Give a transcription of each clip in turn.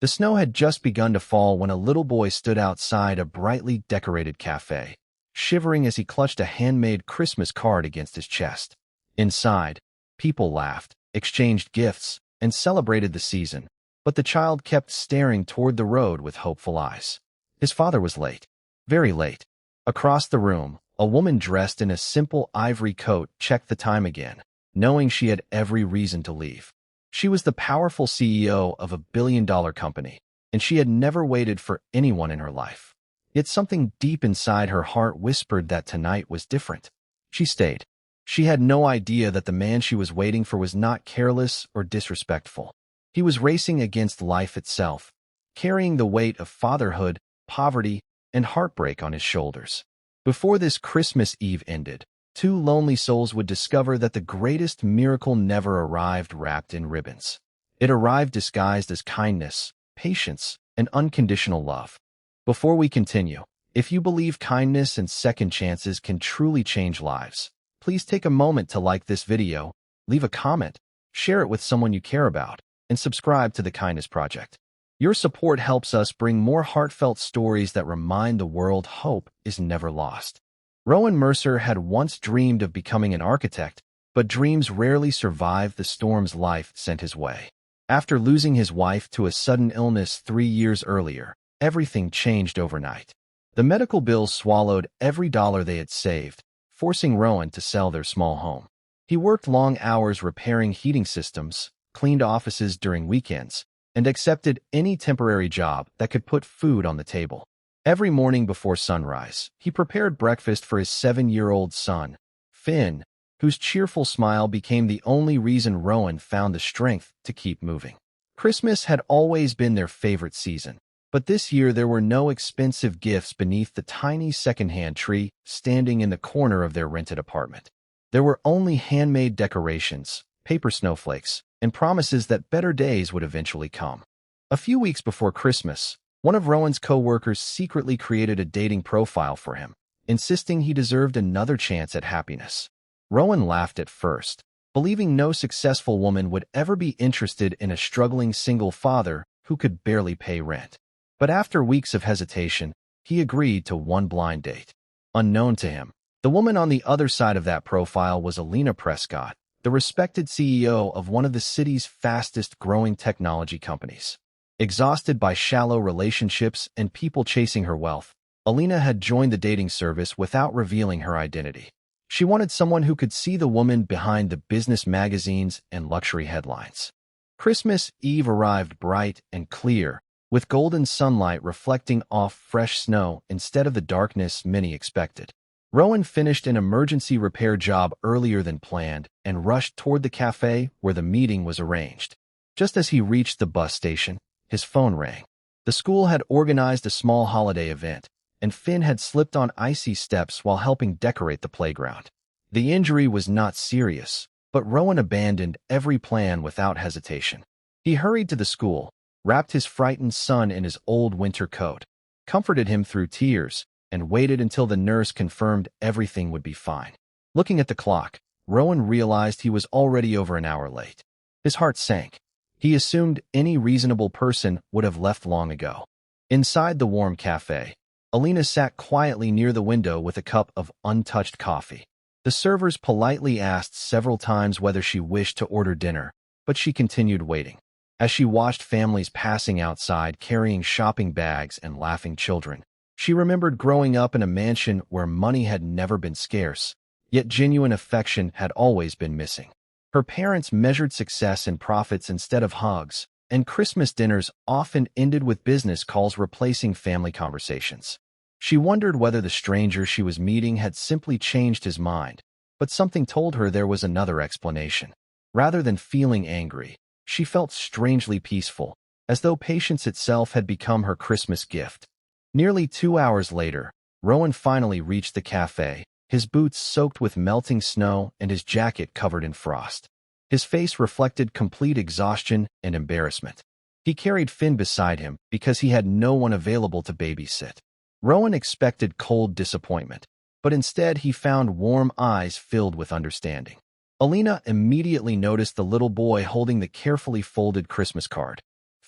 The snow had just begun to fall when a little boy stood outside a brightly decorated cafe, shivering as he clutched a handmade Christmas card against his chest. Inside, people laughed, exchanged gifts, and celebrated the season, but the child kept staring toward the road with hopeful eyes. His father was late, very late. Across the room, a woman dressed in a simple ivory coat checked the time again, knowing she had every reason to leave. She was the powerful CEO of a billion-dollar company, and she had never waited for anyone in her life. Yet something deep inside her heart whispered that tonight was different. She stayed. She had no idea that the man she was waiting for was not careless or disrespectful. He was racing against life itself, carrying the weight of fatherhood, poverty, and heartbreak on his shoulders. Before this Christmas Eve ended, two lonely souls would discover that the greatest miracle never arrived wrapped in ribbons. It arrived disguised as kindness, patience, and unconditional love. Before we continue, if you believe kindness and second chances can truly change lives, please take a moment to like this video, leave a comment, share it with someone you care about, and subscribe to the Kindness Project. Your support helps us bring more heartfelt stories that remind the world hope is never lost. Rowan Mercer had once dreamed of becoming an architect, but dreams rarely survive the storms life sent his way. After losing his wife to a sudden illness 3 years earlier, everything changed overnight. The medical bills swallowed every dollar they had saved, forcing Rowan to sell their small home. He worked long hours repairing heating systems, cleaned offices during weekends, and accepted any temporary job that could put food on the table. Every morning before sunrise, he prepared breakfast for his 7-year-old son, Finn, whose cheerful smile became the only reason Rowan found the strength to keep moving. Christmas had always been their favorite season, but this year there were no expensive gifts beneath the tiny secondhand tree standing in the corner of their rented apartment. There were only handmade decorations, paper snowflakes, and promises that better days would eventually come. A few weeks before Christmas, one of Rowan's co-workers secretly created a dating profile for him, insisting he deserved another chance at happiness. Rowan laughed at first, believing no successful woman would ever be interested in a struggling single father who could barely pay rent. But after weeks of hesitation, he agreed to one blind date. Unknown to him, the woman on the other side of that profile was Alina Prescott, the respected CEO of one of the city's fastest-growing technology companies. Exhausted by shallow relationships and people chasing her wealth, Alina had joined the dating service without revealing her identity. She wanted someone who could see the woman behind the business magazines and luxury headlines. Christmas Eve arrived bright and clear, with golden sunlight reflecting off fresh snow instead of the darkness many expected. Rowan finished an emergency repair job earlier than planned and rushed toward the cafe where the meeting was arranged. Just as he reached the bus station, his phone rang. The school had organized a small holiday event, and Finn had slipped on icy steps while helping decorate the playground. The injury was not serious, but Rowan abandoned every plan without hesitation. He hurried to the school, wrapped his frightened son in his old winter coat, comforted him through tears, and waited until the nurse confirmed everything would be fine. Looking at the clock, Rowan realized he was already over an hour late. His heart sank. He assumed any reasonable person would have left long ago. Inside the warm cafe, Alina sat quietly near the window with a cup of untouched coffee. The servers politely asked several times whether she wished to order dinner, but she continued waiting. As she watched families passing outside carrying shopping bags and laughing children, she remembered growing up in a mansion where money had never been scarce, yet genuine affection had always been missing. Her parents measured success in profits instead of hugs, and Christmas dinners often ended with business calls replacing family conversations. She wondered whether the stranger she was meeting had simply changed his mind, but something told her there was another explanation. Rather than feeling angry, she felt strangely peaceful, as though patience itself had become her Christmas gift. Nearly 2 hours later, Rowan finally reached the cafe, his boots soaked with melting snow and his jacket covered in frost. His face reflected complete exhaustion and embarrassment. He carried Finn beside him because he had no one available to babysit. Rowan expected cold disappointment, but instead he found warm eyes filled with understanding. Alina immediately noticed the little boy holding the carefully folded Christmas card.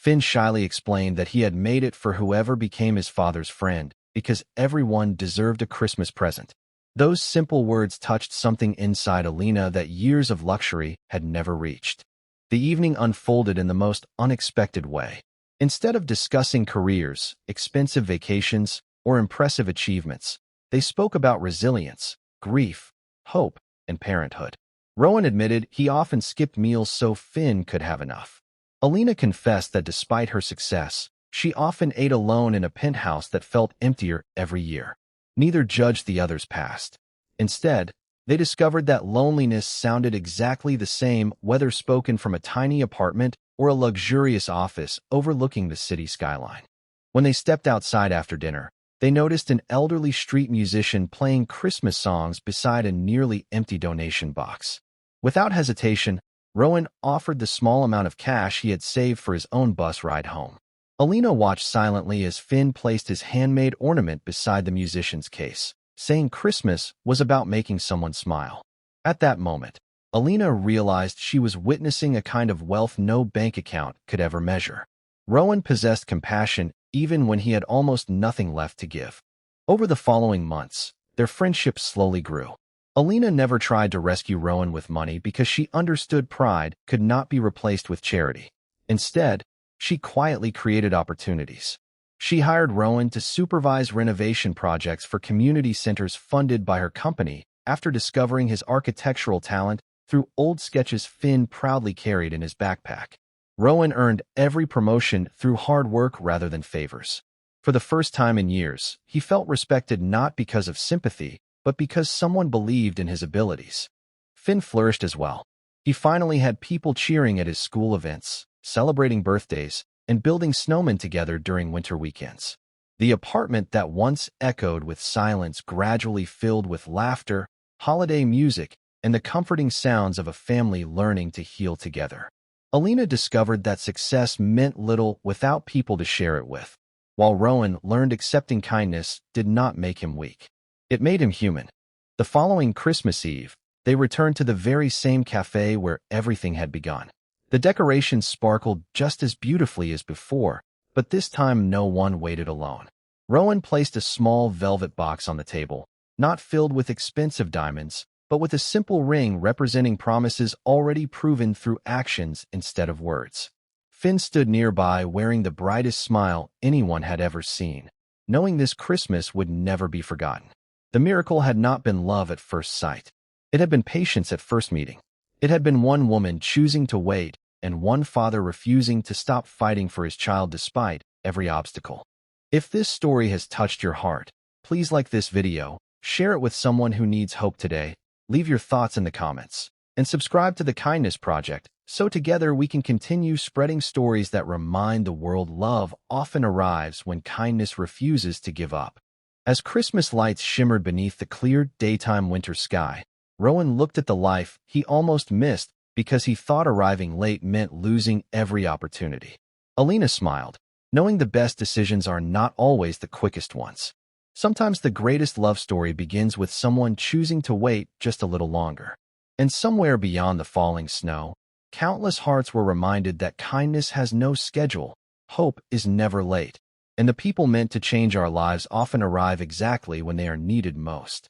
Finn shyly explained that he had made it for whoever became his father's friend, because everyone deserved a Christmas present. Those simple words touched something inside Alina that years of luxury had never reached. The evening unfolded in the most unexpected way. Instead of discussing careers, expensive vacations, or impressive achievements, they spoke about resilience, grief, hope, and parenthood. Rowan admitted he often skipped meals so Finn could have enough. Alina confessed that despite her success, she often ate alone in a penthouse that felt emptier every year. Neither judged the other's past. Instead, they discovered that loneliness sounded exactly the same whether spoken from a tiny apartment or a luxurious office overlooking the city skyline. When they stepped outside after dinner, they noticed an elderly street musician playing Christmas songs beside a nearly empty donation box. Without hesitation, Rowan offered the small amount of cash he had saved for his own bus ride home. Alina watched silently as Finn placed his handmade ornament beside the musician's case, saying Christmas was about making someone smile. At that moment, Alina realized she was witnessing a kind of wealth no bank account could ever measure. Rowan possessed compassion even when he had almost nothing left to give. Over the following months, their friendship slowly grew. Alina never tried to rescue Rowan with money because she understood pride could not be replaced with charity. Instead, she quietly created opportunities. She hired Rowan to supervise renovation projects for community centers funded by her company after discovering his architectural talent through old sketches Finn proudly carried in his backpack. Rowan earned every promotion through hard work rather than favors. For the first time in years, he felt respected not because of sympathy, but because someone believed in his abilities. Finn flourished as well. He finally had people cheering at his school events, celebrating birthdays, and building snowmen together during winter weekends. The apartment that once echoed with silence gradually filled with laughter, holiday music, and the comforting sounds of a family learning to heal together. Alina discovered that success meant little without people to share it with, while Rowan learned accepting kindness did not make him weak. It made him human. The following Christmas Eve, they returned to the very same cafe where everything had begun. The decorations sparkled just as beautifully as before, but this time no one waited alone. Rowan placed a small velvet box on the table, not filled with expensive diamonds, but with a simple ring representing promises already proven through actions instead of words. Finn stood nearby wearing the brightest smile anyone had ever seen, knowing this Christmas would never be forgotten. The miracle had not been love at first sight. It had been patience at first meeting. It had been one woman choosing to wait and one father refusing to stop fighting for his child despite every obstacle. If this story has touched your heart, please like this video, share it with someone who needs hope today, leave your thoughts in the comments, and subscribe to the Kindness Project so together we can continue spreading stories that remind the world love often arrives when kindness refuses to give up. As Christmas lights shimmered beneath the clear daytime winter sky, Rowan looked at the life he almost missed because he thought arriving late meant losing every opportunity. Alina smiled, knowing the best decisions are not always the quickest ones. Sometimes the greatest love story begins with someone choosing to wait just a little longer. And somewhere beyond the falling snow, countless hearts were reminded that kindness has no schedule, hope is never late, and the people meant to change our lives often arrive exactly when they are needed most.